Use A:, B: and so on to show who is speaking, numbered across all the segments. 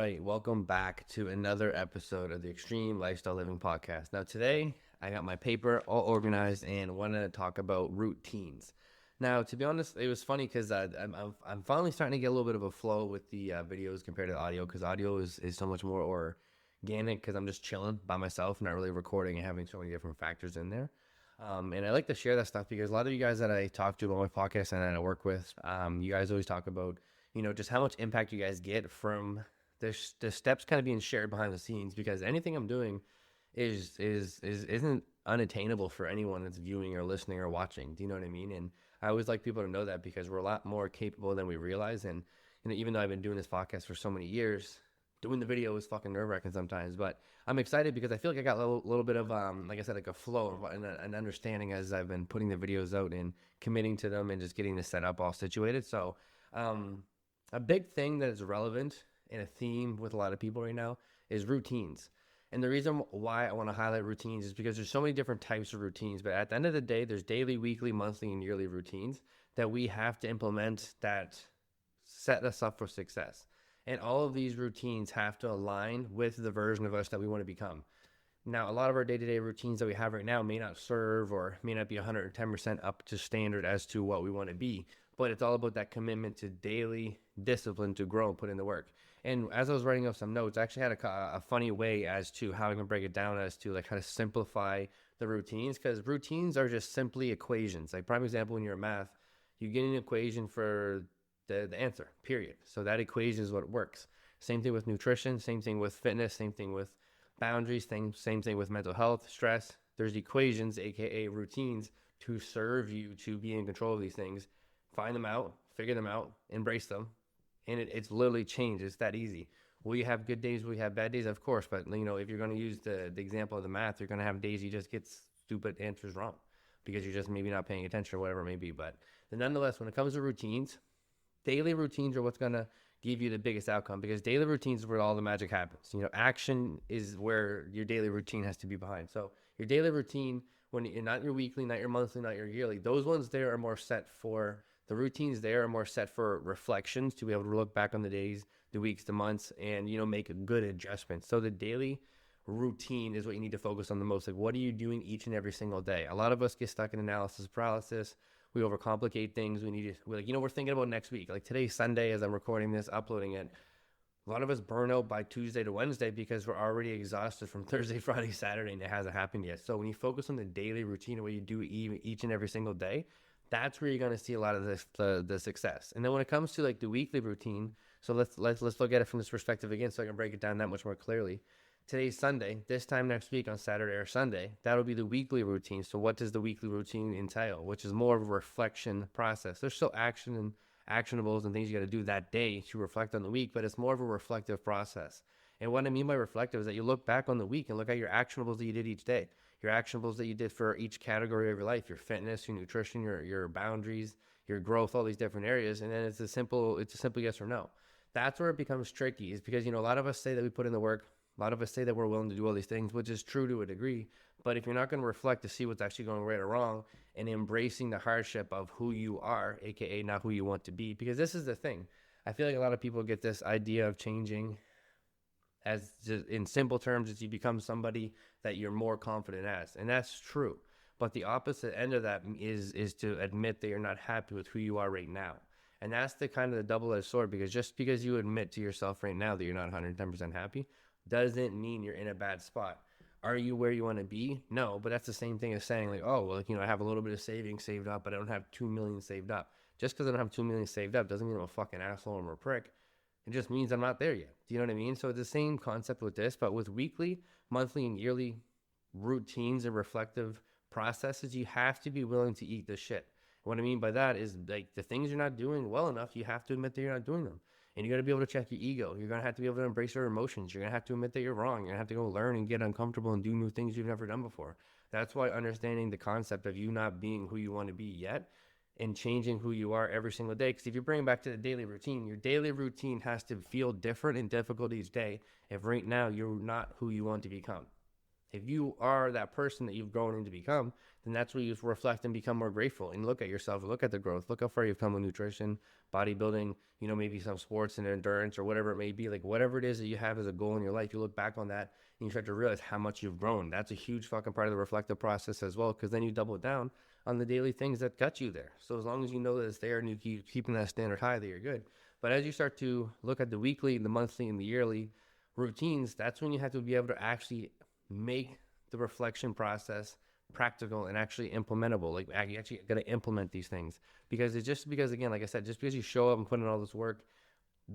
A: right, welcome back to another episode of the Extreme Lifestyle Living Podcast. Now, today I got my paper all organized and wanted to talk about routines. Now, to be honest, it was funny because I'm finally starting to get a little bit of a flow with the videos compared to the audio, because audio is so much more organic because I'm just chilling by myself, not really recording and having so many different factors in there. And I like to share that stuff because a lot of you guys that I talk to on my podcast and that I work with, you guys always talk about, just how much impact you guys get from the steps kind of being shared behind the scenes, because anything I'm doing isn't unattainable for anyone that's viewing or listening or watching. Do you know what I mean? And I always like people to know that, because we're a lot more capable than we realize. And even though I've been doing this podcast for so many years, doing the video is fucking nerve-wracking sometimes. But I'm excited because I feel like I got a little bit of like I said, like a flow and an understanding as I've been putting the videos out and committing to them and just getting the setup all situated. So a big thing that is relevant and a theme with a lot of people right now is routines. And the reason why I want to highlight routines is because there's so many different types of routines. But at the end of the day, there's daily, weekly, monthly, and yearly routines that we have to implement that set us up for success. And all of these routines have to align with the version of us that we want to become. Now, a lot of our day-to-day routines that we have right now may not serve or may not be 110% up to standard as to what we want to be. But it's all about that commitment to daily discipline to grow and put in the work. And as I was writing up some notes, I actually had a funny way as to how I can break it down as to like how to simplify the routines, because routines are just simply equations. Like prime example, when you're in math, you get an equation for the answer, period. So that equation is what works. Same thing with nutrition, same thing with fitness, same thing with boundaries, same thing with mental health, stress. There's equations, aka routines, to serve you to be in control of these things. Find them out, figure them out, embrace them. And it's literally changed. It's that easy. Will you have good days? Will you have bad days? Of course. But, if you're going to use the example of the math, you're going to have days you just get stupid answers wrong because you're just maybe not paying attention or whatever it may be. But nonetheless, when it comes to routines, daily routines are what's going to give you the biggest outcome, because daily routines is where all the magic happens. Action is where your daily routine has to be behind. So your daily routine, when you're not your weekly, not your monthly, not your yearly, those ones there are more set for the routines there are more set for reflections, to be able to look back on the days, the weeks, the months, and, make a good adjustment. So the daily routine is what you need to focus on the most. Like, what are you doing each and every single day? A lot of us get stuck in analysis paralysis. We overcomplicate things. We're thinking about next week. Like today's Sunday, as I'm recording this, uploading it. A lot of us burn out by Tuesday to Wednesday because we're already exhausted from Thursday, Friday, Saturday, and it hasn't happened yet. So when you focus on the daily routine of what you do each and every single day, that's where you're going to see a lot of the success. And then when it comes to like the weekly routine, so let's look at it from this perspective again, so I can break it down that much more clearly. Today's Sunday. This time next week on Saturday or Sunday, that'll be the weekly routine. So what does the weekly routine entail? Which is more of a reflection process. There's still action and actionables and things you got to do that day to reflect on the week, but it's more of a reflective process. And what I mean by reflective is that you look back on the week and look at your actionables that you did each day. Your actionables that you did for each category of your life, your fitness, your nutrition, your boundaries, your growth, all these different areas. And then it's a simple yes or no. That's where it becomes tricky, is because, a lot of us say that we put in the work. A lot of us say that we're willing to do all these things, which is true to a degree. But if you're not going to reflect to see what's actually going right or wrong and embracing the hardship of who you are, aka not who you want to be, because this is the thing. I feel like a lot of people get this idea of changing as just in simple terms, is you become somebody that you're more confident as. And that's true. But the opposite end of that is to admit that you're not happy with who you are right now. And that's the kind of the double-edged sword, because just because you admit to yourself right now that you're not 110% happy doesn't mean you're in a bad spot. Are you where you want to be? No, but that's the same thing as saying like, oh, well, I have a little bit of savings saved up, but I don't have 2 million saved up. Just because I don't have 2 million saved up doesn't mean I'm a fucking asshole or I'm a prick. It just means I'm not there yet. Do you know what I mean? So it's the same concept with this, but with weekly, monthly, and yearly routines and reflective processes, you have to be willing to eat the shit. What I mean by that is, like, the things you're not doing well enough, you have to admit that you're not doing them. And you got to be able to check your ego. You're going to have to be able to embrace your emotions. You're going to have to admit that you're wrong. You're going to have to go learn and get uncomfortable and do new things you've never done before. That's why understanding the concept of you not being who you want to be yet and changing who you are every single day. Because if you bring it back to the daily routine, your daily routine has to feel different and difficult each day if right now you're not who you want to become. If you are that person that you've grown into become, then that's where you reflect and become more grateful and look at yourself, look at the growth, look how far you've come with nutrition, bodybuilding, maybe some sports and endurance or whatever it may be. Like whatever it is that you have as a goal in your life, you look back on that and you start to realize how much you've grown. That's a huge fucking part of the reflective process as well, because then you double down on the daily things that got you there. So as long as you know that it's there and you keep keeping that standard high, that you're good. But as you start to look at the weekly, the monthly, and the yearly routines, that's when you have to be able to actually make the reflection process practical and actually implementable. Like you actually got to implement these things, because it's just because, again, like I said, just because you show up and put in all this work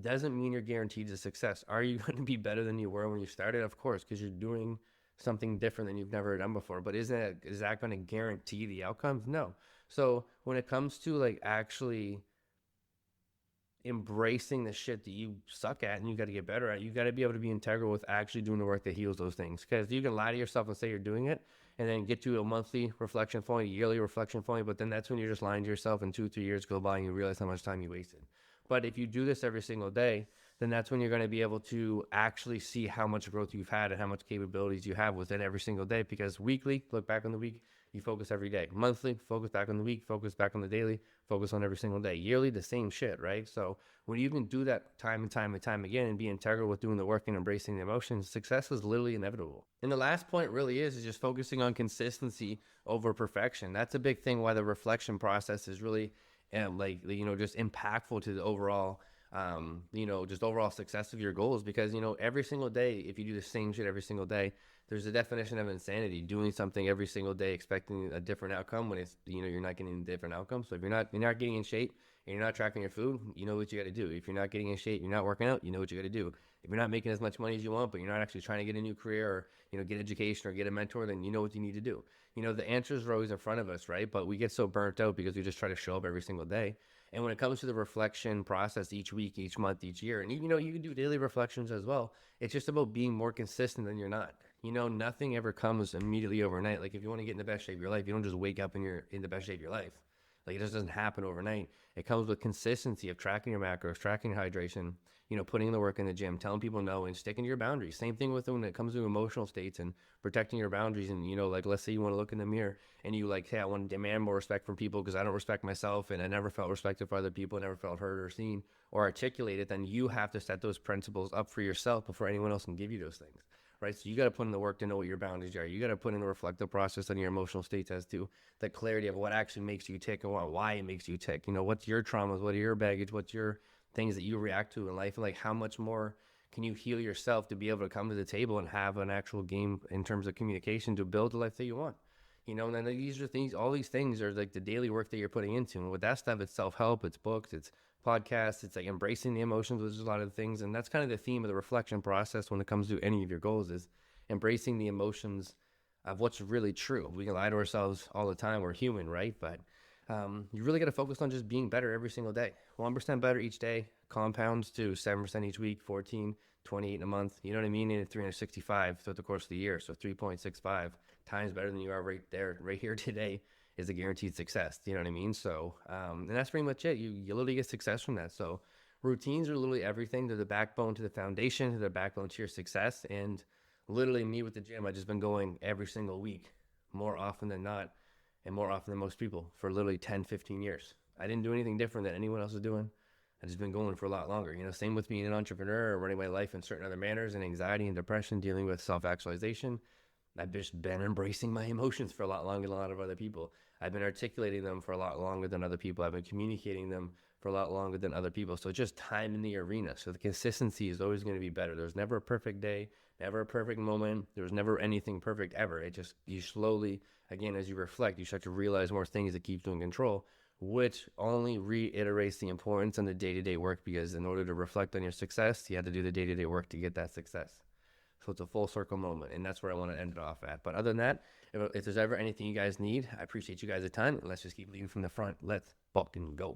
A: doesn't mean you're guaranteed to success. Are you going to be better than you were when you started? Of course, because you're doing something different than you've never done before. But is that going to guarantee the outcomes? No. So when it comes to like actually embracing the shit that you suck at and you got to get better at, you got to be able to be integral with actually doing the work that heals those things. Because you can lie to yourself and say you're doing it and then get to a monthly reflection point, a yearly reflection point, but then that's when you're just lying to yourself and 2-3 years go by and you realize how much time you wasted. But if you do this every single day, then that's when you're going to be able to actually see how much growth you've had and how much capabilities you have within every single day. Because weekly, look back on the week, you focus every day. Monthly, focus back on the week, focus back on the daily, focus on every single day. Yearly, the same shit, right? So when you can do that time and time and time again and be integral with doing the work and embracing the emotions, success is literally inevitable. And the last point really is just focusing on consistency over perfection. That's a big thing why the reflection process is really just impactful to the overall just overall success of your goals. Because every single day, if you do the same shit every single day, there's a definition of insanity, doing something every single day expecting a different outcome when it's you're not getting a different outcome. So if you're not getting in shape and you're not tracking your food, you know what you got to do. If you're not getting in shape, you're not working out, you know what you got to do. If you're not making as much money as you want, but you're not actually trying to get a new career or get education or get a mentor, then you know what you need to do. The answers are always in front of us, right? But we get so burnt out because we just try to show up every single day. And when it comes to the reflection process each week, each month, each year, and you can do daily reflections as well. It's just about being more consistent than you're not. Nothing ever comes immediately overnight. Like if you want to get in the best shape of your life, you don't just wake up and you're in the best shape of your life. Like it just doesn't happen overnight. It comes with consistency of tracking your macros, tracking your hydration, putting in the work in the gym, telling people no, and sticking to your boundaries. Same thing with when it comes to emotional states and protecting your boundaries. And, like, let's say you want to look in the mirror and you hey, I want to demand more respect from people because I don't respect myself and I never felt respected for other people, never felt heard or seen or articulated. Then you have to set those principles up for yourself before anyone else can give you those things. Right? So you got to put in the work to know what your boundaries are. You got to put in the reflective process on your emotional states as to the clarity of what actually makes you tick and why it makes you tick. What's your traumas? What are your baggage? What's your things that you react to in life? And like how much more can you heal yourself to be able to come to the table and have an actual game in terms of communication to build the life that you want? And then these are things, all these things are like the daily work that you're putting into. And with that stuff, it's self-help, it's books, it's podcasts, it's like embracing the emotions, which is a lot of things. And that's kind of the theme of the reflection process when it comes to any of your goals, is embracing the emotions of what's really true. We can lie to ourselves all the time. We're human, right? But you really got to focus on just being better every single day. 1% better each day compounds to 7% each week, 14, 28 in a month. You know what I mean? And 365 throughout the course of the year. So 3.65 times better than you are right there, right here today is a guaranteed success. You know what I mean? So, and that's pretty much it. You literally get success from that. So routines are literally everything. They're the backbone to the foundation, to the backbone to your success. And literally me with the gym, I've just been going every single week more often than not and more often than most people for literally 10, 15 years. I didn't do anything different than anyone else is doing. I've just been going for a lot longer. Same with being an entrepreneur or running my life in certain other manners and anxiety and depression, dealing with self-actualization. I've just been embracing my emotions for a lot longer than a lot of other people. I've been articulating them for a lot longer than other people. I've been communicating them for a lot longer than other people. So just time in the arena. So the consistency is always going to be better. There's never a perfect day, never a perfect moment. There's never anything perfect ever. It just, you slowly, again, as you reflect, you start to realize more things that keep you in control, which only reiterates the importance on the day-to-day work, because in order to reflect on your success, you have to do the day-to-day work to get that success. So it's a full circle moment, and that's where I want to end it off at. But other than that, if there's ever anything you guys need, I appreciate you guys a ton. Let's just keep leading from the front. Let's fucking go.